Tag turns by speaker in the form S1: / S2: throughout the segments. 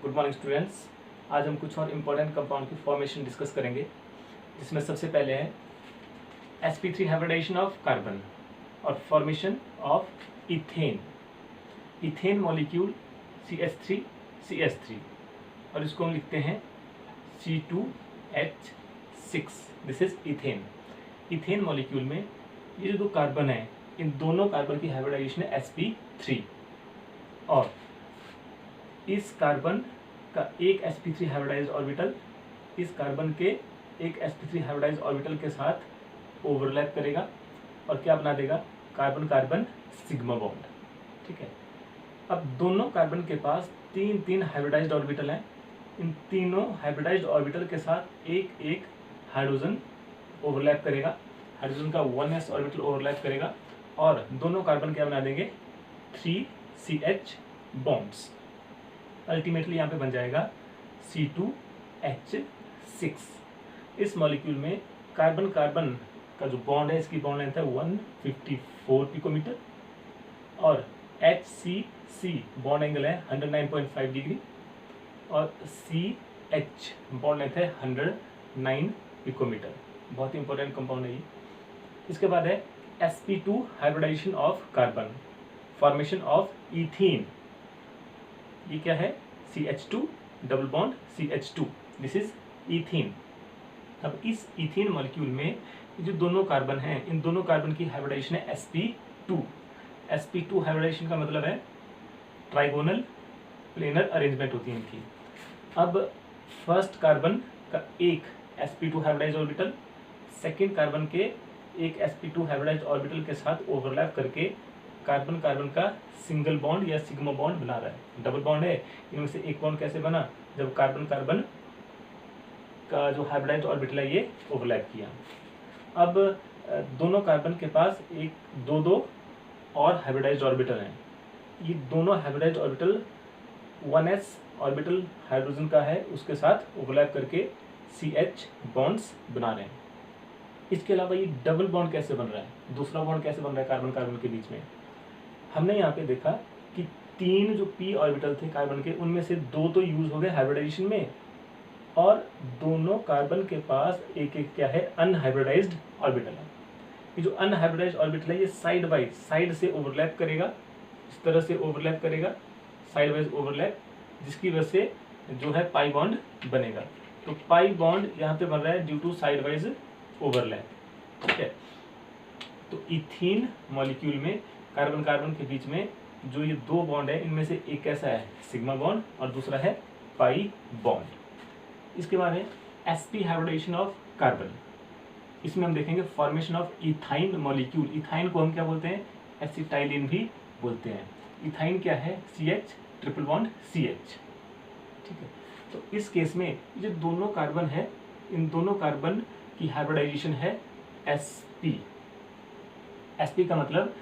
S1: Good morning students. आज हम कुछ और इम्पोर्टेंट कंपाउंड की फॉर्मेशन डिस्कस करेंगे, जिसमें सबसे पहले है sp3 हाइब्रिडाइजेशन ऑफ कार्बन और formation of ethane. Ethane molecule CH3 और इसको हम लिखते हैं C2H6। This is ethane. Ethane molecule में ये जो दो कार्बन है, इन दोनों कार्बन की हाइब्रिडाइजेशन है sp3 और इस कार्बन का एक sp3 हाइब्रिडाइज्ड ऑर्बिटल इस कार्बन के एक sp3 हाइब्रिडाइज्ड ऑर्बिटल के साथ ओवरलैप करेगा और क्या बना देगा, कार्बन कार्बन सिग्मा बॉन्ड। ठीक है। अब दोनों कार्बन के पास तीन तीन हाइब्रिडाइज्ड ऑर्बिटल हैं। इन तीनों हाइब्रिडाइज्ड ऑर्बिटल के साथ एक एक हाइड्रोजन ओवरलैप करेगा, हाइड्रोजन का 1s ऑर्बिटल ओवरलैप करेगा और दोनों कार्बन क्या बना देंगे, 3CH बॉन्ड्स। अल्टीमेटली यहाँ पे बन जाएगा C2H6। इस मॉलिक्यूल में कार्बन कार्बन का जो बॉन्ड है, इसकी बॉन्ड लेंथ है 154 पिकोमीटर और HCC बॉन्ड एंगल है 109.5 डिग्री और CH बॉन्ड लेंथ है 109 पिकोमीटर। बहुत ही इंपॉर्टेंट कंपाउंड है ये। इसके बाद है sp2 hybridisation of carbon, formation of ethene. ये क्या है, CH2 double bond CH2, this is ethene. अब इस इथीन मॉलिक्यूल में जो दोनों कार्बन हैं, इन दोनों कार्बन की हाइब्रिडाइजेशन है sp2। sp2 हाइब्रिडाइजेशन का मतलब है ट्राइगोनल प्लेनर अरेंजमेंट होती है इनकी। अब फर्स्ट कार्बन का एक sp2 hybridised orbital second carbon के एक sp2 हाइब्रिडाइज्ड ऑर्बिटल के साथ ओवरलैप करके कार्बन कार्बन का सिंगल बॉन्ड या सिग्मा बॉन्ड बना रहा है। डबल बॉन्ड है, इनमें से एक बॉन्ड कैसे बना, जब कार्बन कार्बन का जो हाइब्रिडाइज्ड ऑर्बिटल है ये ओवरलैप किया। अब दोनों कार्बन के पास एक दो दो और हाइब्रिडाइज्ड ऑर्बिटल हैं। ये दोनों hybridised orbital 1s orbital hydrogen का है, उसके साथ ओवरलैप करके CH बॉन्ड्स बना रहे हैं। इसके अलावा ये डबल बॉन्ड कैसे बन रहा है, दूसरा बॉन्ड कैसे बन रहा है कार्बन कार्बन के बीच में। हमने यहाँ पे देखा कि तीन जो p ऑर्बिटल थे कार्बन के, उनमें से दो तो यूज हो गए हाइब्रिडाइजेशन में और दोनों कार्बन के पास एक एक क्या है, अनहाइब्रिडाइज्ड ऑर्बिटल है। ये जो अनहाइब्रिडाइज्ड ऑर्बिटल है ये साइड वाइज साइड से ओवरलैप करेगा, इस तरह से ओवरलैप करेगा, साइड वाइज ओवरलैप, जिसकी वजह से जो है पाई बॉन्ड बनेगा। तो पाई बॉन्ड यहाँ पे बन रहा है due to side wise overlap. ठीक है। तो इथीन मॉलिक्यूल में कार्बन कार्बन के बीच में जो ये दो बॉन्ड है, इनमें से एक कैसा है, सिग्मा बॉन्ड और दूसरा है पाई बॉन्ड। इसके बाद है sp हाइब्रिडाइजेशन ऑफ कार्बन। इसमें हम देखेंगे formation of ethyne molecule. Ethyne को हम क्या बोलते हैं, एसिटाइलिन भी बोलते हैं। इथाइन क्या है, CH ट्रिपल बॉन्ड CH। ठीक है। तो इस केस में ये दोनों कार्बन है, इन दोनों कार्बन की हाइब्रिडाइजेशन है sp। sp का मतलब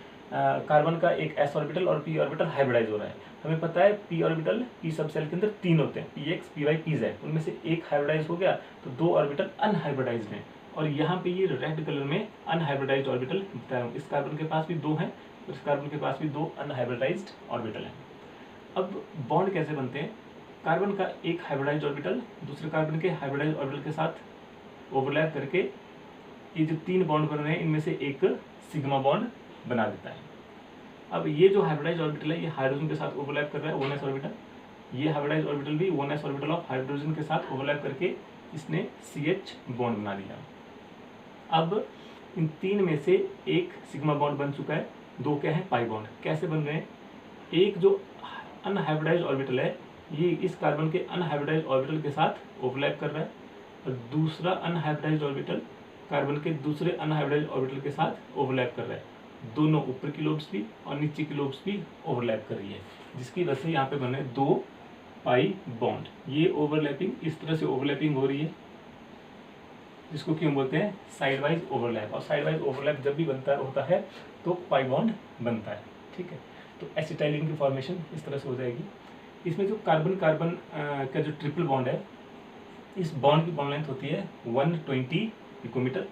S1: कार्बन का एक s ऑर्बिटल और p ऑर्बिटल हाइब्रिडाइज हो रहा है। हमें पता है p ऑर्बिटल p सब सेल के अंदर तीन होते हैं, px py pz। उनमें से एक हाइब्रिडाइज हो गया तो दो ऑर्बिटल अनहाइब्रिडाइज्ड हैं और यहाँ पे ये रेड कलर में अनहाइब्रिडाइज्ड ऑर्बिटल बताया हूँ। इस कार्बन के पास भी दो हैं और इस कार्बन के पास भी दो अनहाइब्रिडाइज्ड ऑर्बिटल हैं। अब बॉन्ड कैसे बनते हैं, कार्बन का एक हाइब्रिडाइज्ड ऑर्बिटल दूसरे कार्बन के हाइब्रिडाइज्ड ऑर्बिटल के साथ ओवरलैप करके ये जो तीन बॉन्ड बन रहे हैं, इनमें से एक सिग्मा बॉन्ड बना देता है। अब ये जो हाइब्रिडाइज्ड ऑर्बिटल है ये हाइड्रोजन के साथ ओवरलैप कर रहा है 1s ऑर्बिटल। ये हाइब्रिडाइज्ड ऑर्बिटल भी 1s ऑर्बिटल ऑफ हाइड्रोजन के साथ ओवरलैप करके इसने CH बॉन्ड बना दिया। अब इन तीन में से एक सिग्मा बॉन्ड बन चुका है, दो क्या है, पाई बॉन्ड। कैसे बन रहे हैं, एक जो अनहाइब्रिडाइज्ड ऑर्बिटल है ये इस कार्बन के अनहाइब्रिडाइज्ड ऑर्बिटल के साथ ओवरलैप कर रहा है और दूसरा अनहाइब्रिडाइज्ड ऑर्बिटल कार्बन के दूसरे अनहाइब्रिडाइज्ड ऑर्बिटल के साथ ओवरलैप कर रहा है। दोनों ऊपर की लोब्स भी और नीचे की लोब्स भी ओवरलैप कर रही है, जिसकी वजह से यहाँ पे बन रहे दो पाई बॉन्ड। ये ओवरलैपिंग इस तरह से ओवरलैपिंग हो रही है, जिसको क्यों बोलते हैं, साइड वाइज ओवरलैप। और साइड वाइज ओवरलैप जब भी होता है तो पाई बॉन्ड बनता है। ठीक है। तो एसिटाइलिन की फॉर्मेशन इस तरह से हो जाएगी। इसमें जो कार्बन कार्बन का जो ट्रिपल बॉन्ड है, इस बॉन्ड की बॉन्ड लेंथ होती है 120 पिकोमीटर।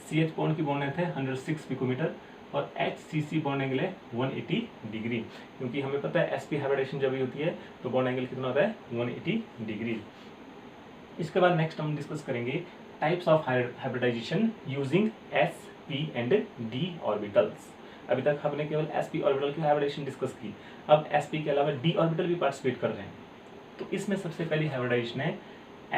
S1: CH बॉन्ड की बॉन्ड लेंथ है 106 पिकोमीटर और HCC बॉन्ड एंगल है 180 डिग्री, क्योंकि हमें पता है sp हाइब्रिडाइजेशन जब भी होती है तो बॉन्ड एंगल कितना होता है 180 डिग्री। इसके बाद नेक्स्ट हम डिस्कस करेंगे types of hybridisation using sp and d orbitals. अभी तक हमने केवल sp ऑर्बिटल की हाइब्रिडाइजेशन डिस्कस की, अब sp के अलावा d ऑर्बिटल भी पार्टिसिपेट कर रहे हैं। तो इसमें सबसे पहली हाइब्रिडाइजेशन है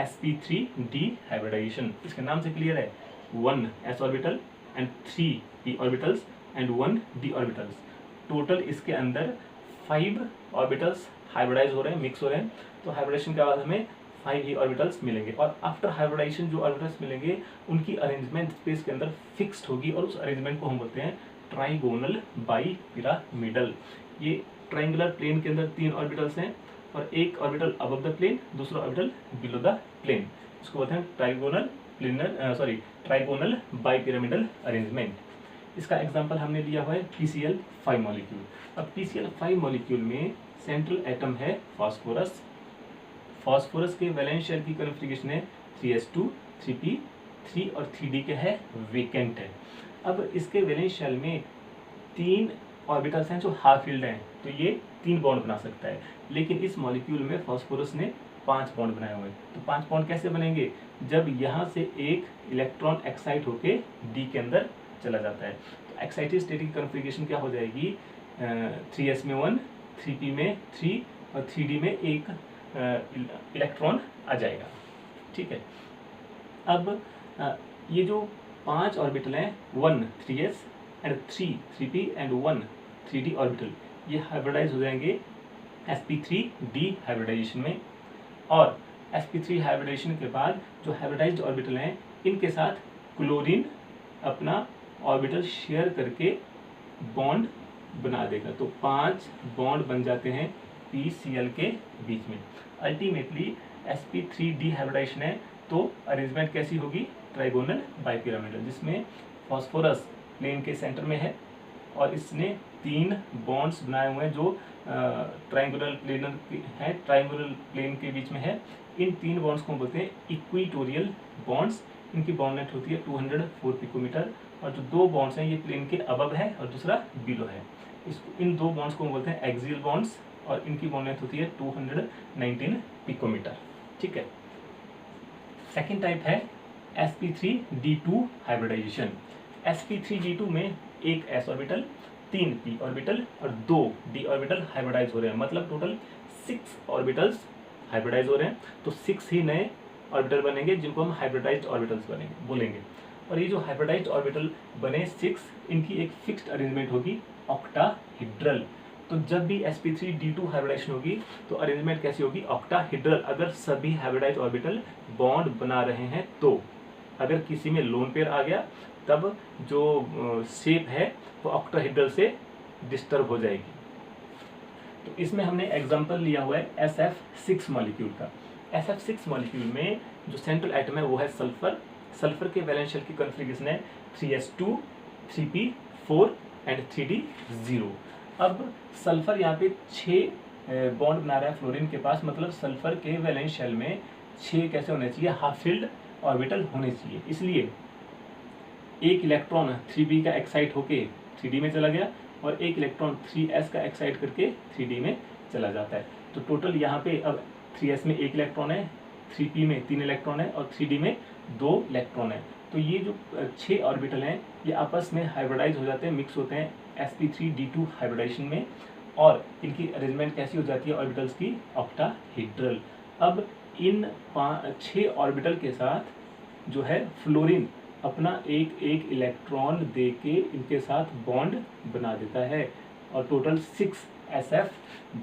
S1: sp3d हाइब्रिडाइजेशन। इसके नाम से क्लियर है, 1 s orbital and 3 p orbitals and 1 d orbitals. Total इसके अंदर 5 ऑर्बिटल्स हाइब्रिडाइज हो रहे हैं, मिक्स हो रहे हैं। तो हाइब्रिडेशन के बाद हमें 5 ही ऑर्बिटल्स मिलेंगे, और आफ्टर हाइब्रिडाइजेशन जो ऑर्बिटल्स मिलेंगे उनकी अरेंजमेंट स्पेस के अंदर फिक्स्ड होगी, और उस अरेंजमेंट को हम बोलते हैं ट्राइगोनल बाई पिरामिडल। ये ट्राइंगुलर प्लेन के अंदर 3 ऑर्बिटल्स हैं, और एक ऑर्बिटल अबव द प्लेन, दूसरा ऑर्बिटल बिलो द प्लेन। इसको बोलते हैं ट्राइगोनल बाई पिरामिडल अरेंजमेंट। इसका एग्जांपल हमने लिया हुआ है PCl5 मॉलिक्यूल। अब PCl5 मॉलिक्यूल में सेंट्रल एटम है फास्फोरस। फास्फोरस के वैलेंस शेल की कॉन्फ़िगरेशन है 3s2, 3p, 3 और 3d के है वेकेंट है। अब इसके वैलेंस शेल में 3 ऑर्बिटल्स हैं जो हाफ फील्ड हैं, तो ये 3 बॉन्ड बना सकता है। लेकिन इस मॉलिक्यूल में फास्फोरस ने 5 बॉन्ड बनाए हुए हैं। तो 5 बॉन्ड कैसे बनेंगे? जब यहाँ से एक इलेक्ट्रॉन एक्साइट होके डी के अंदर चला जाता है। तो एक्साइटेड स्टेट की कॉन्फ़िगरेशन क्या हो जाएगी? 3s में 1, 3p में 3 और 3d में एक इलेक्ट्रॉन आ जाएगा। ठीक है। अब ये जो 5 ऑर्बिटल हैं, 1 3s and 3 3p and 1 3d orbital, ये हाइब्रिडाइज हो जाएंगे sp3d हाइब्रिडाइजेशन में। और sp3 हाइब्रिडाइजेशन के बाद जो हाइब्रिडाइज्ड ऑर्बिटल हैं, इनके साथ क्लोरीन अपना ऑर्बिटल शेयर करके बॉन्ड बना देगा। तो 5 बॉन्ड बन जाते हैं PCl के बीच में। अल्टीमेटली sp3d हाइब्रिडाइजेशन है, तो अरेंजमेंट कैसी होगी? ट्राइगोनल बाइपिरामिडल, जिसमें फास्फोरस प्लेन के सेंटर में है और इसने 3 बॉन्ड्स बनाए हुए हैं जो ट्राइंगुलर प्लेन के बीच में है। इन 3 बॉन्ड्स को बोलते हैं इक्विटोरियल बॉन्ड्स। इनकी बॉन्ड लेंथ होती है 204 पिकोमीटर, और जो 2 बॉन्ड्स हैं ये प्लेन के अबव है और दूसरा बिलो है। इन 2 बॉन्ड्स को बोलते हैं एक्सियल बॉन्ड्स, और इनकी बॉन्ड लेंथ होती है 219 पिकोमीटर। ठीक है। सेकेंड टाइप है sp3d2 हाइब्रिडाइजेशन। sp3d2 में एक s ऑर्बिटल, 3 p ऑर्बिटल और 2 d ऑर्बिटल हाइब्रिडाइज हो रहे हैं। मतलब टोटल 6 ऑर्बिटल्स हाइब्रिडाइज हो रहे हैं। तो 6 ही नए ऑर्बिटल बनेंगे जिनको हम हाइब्रिडाइज्ड ऑर्बिटल्स बोलेंगे। और ये जो हाइब्रिडाइज्ड ऑर्बिटल बने 6, इनकी एक फिक्स्ड अरेंजमेंट होगी ऑक्टाहेड्रल। तो जब भी sp3d2 हाइब्रिडाइजेशन होगी तो अरेंजमेंट कैसी होगी? ऑक्टाहेड्रल। अगर सभी हाइब्रिडाइज्ड ऑर्बिटल बॉन्ड बना रहे हैं तो, अगर किसी में लोन पेयर आ गया तब जो शेप है वो ऑक्टाहेड्रल से डिस्टर्ब हो जाएगी। तो इसमें हमने एग्जांपल लिया हुआ है SF6 मॉलिक्यूल का। SF6 मॉलिक्यूल में जो सेंट्रल एटम है वो है सल्फर। सल्फर के वैलेंस शेल की कॉन्फ़िगरेशन है 3s2, 3p, 4 एंड 3d 0। अब सल्फर यहाँ पे 6 बॉन्ड बना रहा है फ्लोरीन के पास, मतलब सल्फर के वैलेंस शेल में 6 कैसे होने चाहिए? हाफ फील्ड ऑर्बिटल होने चाहिए। इसलिए एक इलेक्ट्रॉन 3b का एक्साइट होके 3d में चला गया और एक इलेक्ट्रॉन 3s का एक्साइट करके 3d में चला जाता है। तो टोटल यहाँ पे अब 3s में 1 इलेक्ट्रॉन है, 3p में 3 इलेक्ट्रॉन है और 3d में 2 इलेक्ट्रॉन है। तो ये जो 6 ऑर्बिटल हैं ये आपस में हाइब्रिडाइज हो जाते हैं, मिक्स होते हैं sp3d2 हाइब्रिडाइजेशन में, और इनकी अरेंजमेंट कैसी हो जाती है ऑर्बिटल्स की? ऑक्टाहेड्रल। अब इन 6 ऑर्बिटल के साथ जो है फ्लोरीन अपना एक इलेक्ट्रॉन दे के इनके साथ बॉन्ड बना देता है, और टोटल 6 SF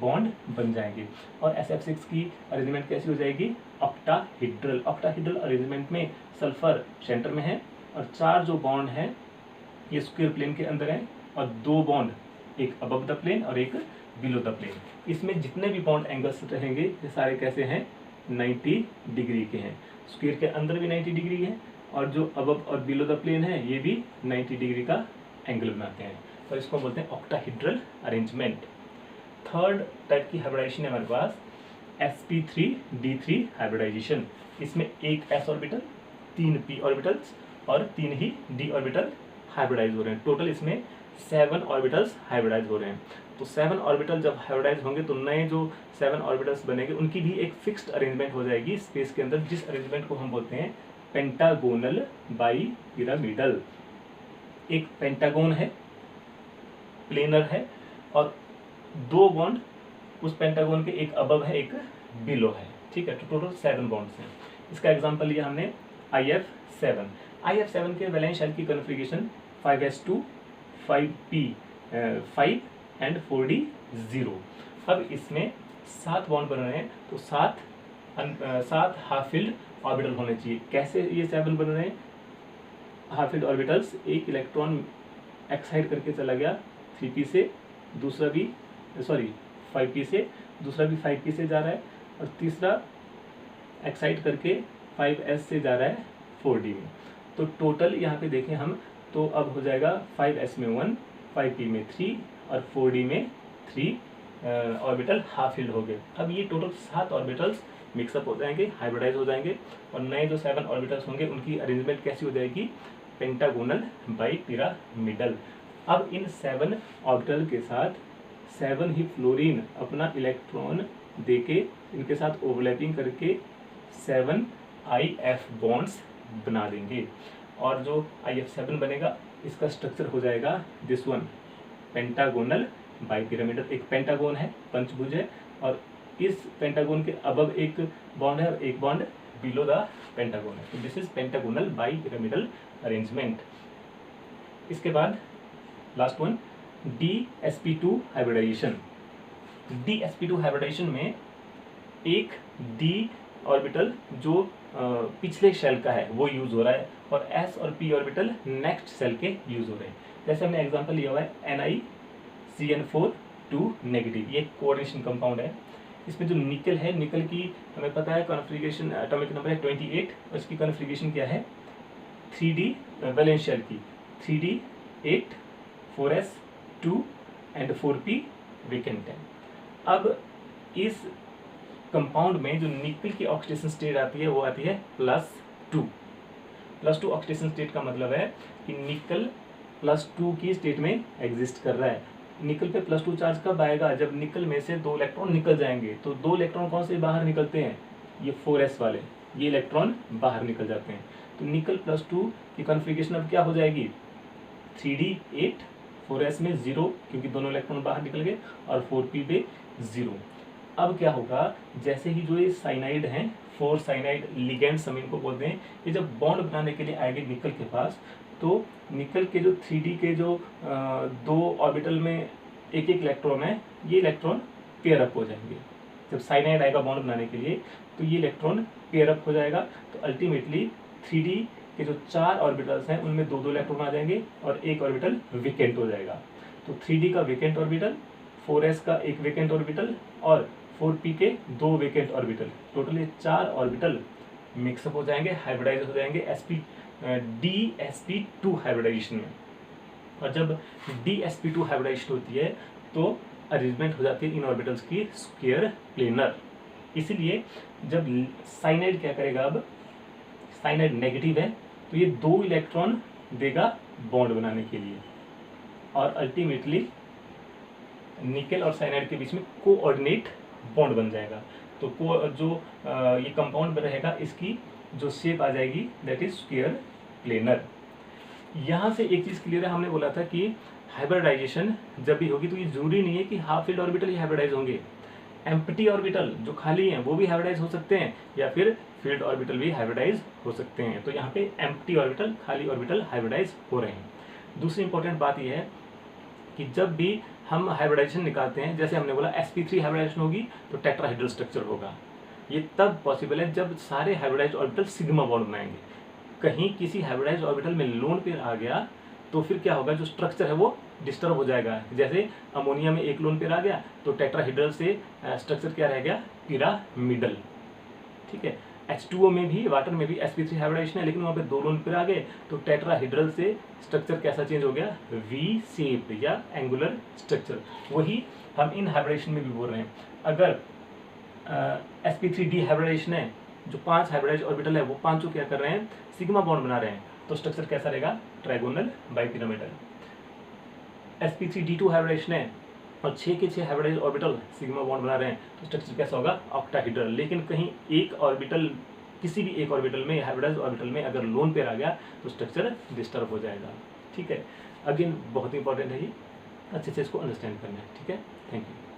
S1: बॉन्ड बन जाएंगे। और SF6 की अरेंजमेंट कैसी हो जाएगी? ऑक्टाहेड्रल। ऑक्टाहेड्रल अरेंजमेंट में सल्फर सेंटर में है और 4 जो बॉन्ड हैं ये स्क्वायर प्लेन के अंदर हैं, और 2 बॉन्ड, एक अबव द प्लेन और एक बिलो द प्लेन। इसमें जितने भी बॉन्ड एंगल्स रहेंगे ये सारे कैसे हैं? 90 डिग्री के हैं। स्क्वायर के अंदर भी 90 डिग्री है, और जो अबव और बिलो द प्लेन है ये भी 90 डिग्री का एंगल बनाते हैं। तो इसको बोलते हैं ऑक्टाहेड्रल अरेंजमेंट। थर्ड टाइप की हाइब्रिडाइजेशन है हमारे पास sp3d3 हाइब्रिडाइजेशन। इसमें एक s ऑर्बिटल, 3 p ऑर्बिटल्स और 3 ही d ऑर्बिटल हाइब्रिडाइज हो रहे हैं। टोटल इसमें 7 ऑर्बिटल्स हाइब्रिडाइज हो रहे हैं। तो 7 ऑर्बिटल जब हाइब्रिडाइज होंगे तो नए जो 7 ऑर्बिटल्स बनेंगे उनकी भी एक फिक्स्ड अरेंजमेंट हो जाएगी स्पेस के अंदर, जिस अरेंजमेंट को हम बोलते हैं पेंटागोनल बाईपिरामिडल। एक पेंटागोन है, प्लेनर है, और 2 बॉन्ड उस पेंटागोन के, एक अबव है एक बिलो है, ठीक है। तो टोटल 7 बॉन्ड्स हैं। इसका एग्जांपल लिया हमने IF7। IF7 के वैलेंस शेल की configuration 5s2 5p 5 and 4d 0। अब इसमें 7 बॉन्ड बन रहे हैं, तो 7 हाफ फिल्ड ऑर्बिटल होने चाहिए। कैसे ये 7 बन रहे हैं हाफ फिल्ड ऑर्बिटल्स? एक इलेक्ट्रॉन एक्साइट करके चला गया 3p से, दूसरा भी 5p से, दूसरा भी 5p से जा रहा है, और तीसरा एक्साइट करके 5s से जा रहा है 4d में। तो टोटल यहाँ पे देखें हम, तो अब हो जाएगा 5s में 1, 5p में 3 और 4d में 3 ऑर्बिटल हाफ फिल्ड हो गए। अब ये टोटल 7 ऑर्बिटल्स मिक्सअप हो जाएंगे, हाइब्रिडाइज हो जाएंगे, और नए जो 7 ऑर्बिटल्स होंगे उनकी अरेंजमेंट कैसी हो जाएगी? Pentagonal bipyramidal. अब इन 7 ऑर्बिटल के साथ 7 ही फ्लोरीन अपना इलेक्ट्रॉन देके इनके साथ ओवरलैपिंग करके 7 IF बॉन्ड्स बना देंगे, और जो IF7 बनेगा इसका स्ट्रक्चर हो जाएगा दिस वन, पेंटागोनल बाईपिरामिडल। एक पेंटागोन है, पंचभुज है, और इस पेंटागोन के अबव एक बॉन्ड है और एक बॉन्ड बिलो द पेंटागोन है। तो this is pentagonal bipyramidal arrangement. इसके बाद last one, DsP2 hybridisation. DsP2 hybridisation में एक D ऑर्बिटल जो पिछले शेल का है वो यूज हो रहा है, और S और P ऑर्बिटल नेक्स्ट शेल के यूज हो रहे हैं। जैसे हमने एग्जांपल लिया हुआ है NiCN4 2 नेगेटिव, ये कोऑर्डिनेशन कंपाउंड है। इसमें जो निकल है, निकल की हमें पता है कॉन्फ़िगरेशन, एटॉमिक नंबर है 28, और इसकी कॉन्फ़िगरेशन क्या है? 3D वैलेंस शेल की 3D 8 4s 2 and 4p vacant है। अब इस कंपाउंड में जो निकल की ऑक्सीडेशन स्टेट आती है वो आती है +2। +2 ऑक्सीडेशन स्टेट का मतलब है कि निकल +2 की स्टेट में एग्जिस्ट कर रहा है। निकल पे +2 चार्ज कब आएगा? जब निकल में से 2 इलेक्ट्रॉन निकल जाएंगे। तो 2 इलेक्ट्रॉन कौन से बाहर निकलते हैं? ये 4s वाले, ये इलेक्ट्रॉन बाहर निकल जाते हैं। तो निकल +2 की कॉन्फ़िगरेशन अब क्या हो जाएगी? 3D 8 4s में 0, क्योंकि दोनों इलेक्ट्रॉन बाहर निकल गए, और 4p पे 0। अब क्या होगा? जैसे ही जो ये साइनाइड हैं, 4 साइनाइड लिगेंड्स हम इनको बोलते हैं, ये जब बॉन्ड बनाने के लिए आएंगे निकल के पास, तो निकल के जो 3D के जो 2 ऑर्बिटल में एक इलेक्ट्रॉन है, ये इलेक्ट्रॉन पेयर अप हो जाएंगे। जब साइनाइड आएगा बॉन्ड बनाने के लिए तो ये इलेक्ट्रॉन पेयर अप हो जाएगा। तो अल्टीमेटली 3D के जो 4 ऑर्बिटल्स हैं उनमें 2-2 इलेक्ट्रॉन आ जाएंगे, और एक ऑर्बिटल वेकेंट हो जाएगा। तो 3D का वेकेंट ऑर्बिटल, 4s का एक वेकेंट ऑर्बिटल, और 4p के 2 वेकेंट ऑर्बिटल, टोटल ये 4 ऑर्बिटल मिक्सअप हो जाएंगे, हाइब्रिडाइज हो जाएंगे DsP2 हाइब्रिडाइजेशन में। और जब DsP2 हाइब्रिडाइजेशन होती है तो अरेंजमेंट हो जाती है इन ऑर्बिटल्स की स्क्वायर प्लेनर। इसीलिए जब साइनाइड क्या करेगा, अब साइनाइड नेगेटिव है तो ये 2 इलेक्ट्रॉन देगा बॉन्ड बनाने के लिए, और अल्टीमेटली निकल और साइनाइड के बीच में कोऑर्डिनेट बॉन्ड बन जाएगा। तो ये कंपाउंड रहेगा, इसकी जो शेप आ जाएगी दैट इज स्क्वायर प्लेनर। यहाँ से एक चीज़ क्लियर है, हमने बोला था कि हाइब्रिडाइजेशन जब भी होगी तो ये जरूरी नहीं है कि हाफ फील्ड ऑर्बिटल ही हाइब्रिडाइज होंगे। एम्प्टी ऑर्बिटल जो खाली हैं वो भी हाइब्रिडाइज हो सकते हैं, या फिर फील्ड ऑर्बिटल भी हाइब्रिडाइज हो सकते हैं। तो यहाँ पे एम्प्टी ऑर्बिटल, खाली ऑर्बिटल हाइब्रिडाइज हो रहे हैं। दूसरी इंपॉर्टेंट बात यह है कि जब भी हम हाइब्रिडाइजेशन निकालते हैं, जैसे हमने बोला sp3 हाइब्रिडाइजेशन होगी तो टेट्राहेड्रल स्ट्रक्चर होगा। ये तब पॉसिबल है जब सारे हाइब्रिडाइज्ड ऑर्बिटल सिग्मा बॉन्ड बनाएंगे। कहीं किसी हाइब्रिडाइज्ड ऑर्बिटल में लोन पेयर आ गया तो फिर क्या होगा, जो स्ट्रक्चर है वो डिस्टर्ब हो जाएगा। जैसे अमोनिया में एक लोन पेयर आ गया तो टेट्राहेड्रल से स्ट्रक्चर क्या रह गया, पिरामिडल। ठीक है, H2O में भी, वाटर में भी sp3 हाइब्रिडाइजेशन है, लेकिन वहाँ पे 2 लोन पेयर आ गए तो टेट्राहेड्रल से स्ट्रक्चर कैसा चेंज हो गया, वी शेप या एंगुलर स्ट्रक्चर। वही हम इन हाइब्रिडाइजेशन में भी बोल रहे हैं। अगर sp3d हाइब्रिडाइजेशन है, जो 5 हाइब्रिडाइज्ड ऑर्बिटल है वो पांचों क्या कर रहे हैं, सिग्मा बॉन्ड बना रहे हैं, तो स्ट्रक्चर कैसा रहेगा, ट्राइगोनल बाईपिरामिडल। sp3d2 हाइब्रिडेशन है और 6 के 6 हाइब्रिडाइज ऑर्बिटल सिग्मा बॉन्ड बना रहे हैं तो स्ट्रक्चर कैसा होगा, ऑक्टाहेड्रल। लेकिन कहीं एक ऑर्बिटल, किसी भी एक ऑर्बिटल में, हाइब्रिडाइज ऑर्बिटल में अगर लोन पेयर आ गया तो स्ट्रक्चर डिस्टर्ब हो जाएगा। ठीक है, अगेन बहुत इंपॉर्टेंट है ये, अच्छे से इसको अंडरस्टैंड करना है। ठीक है, थैंक यू।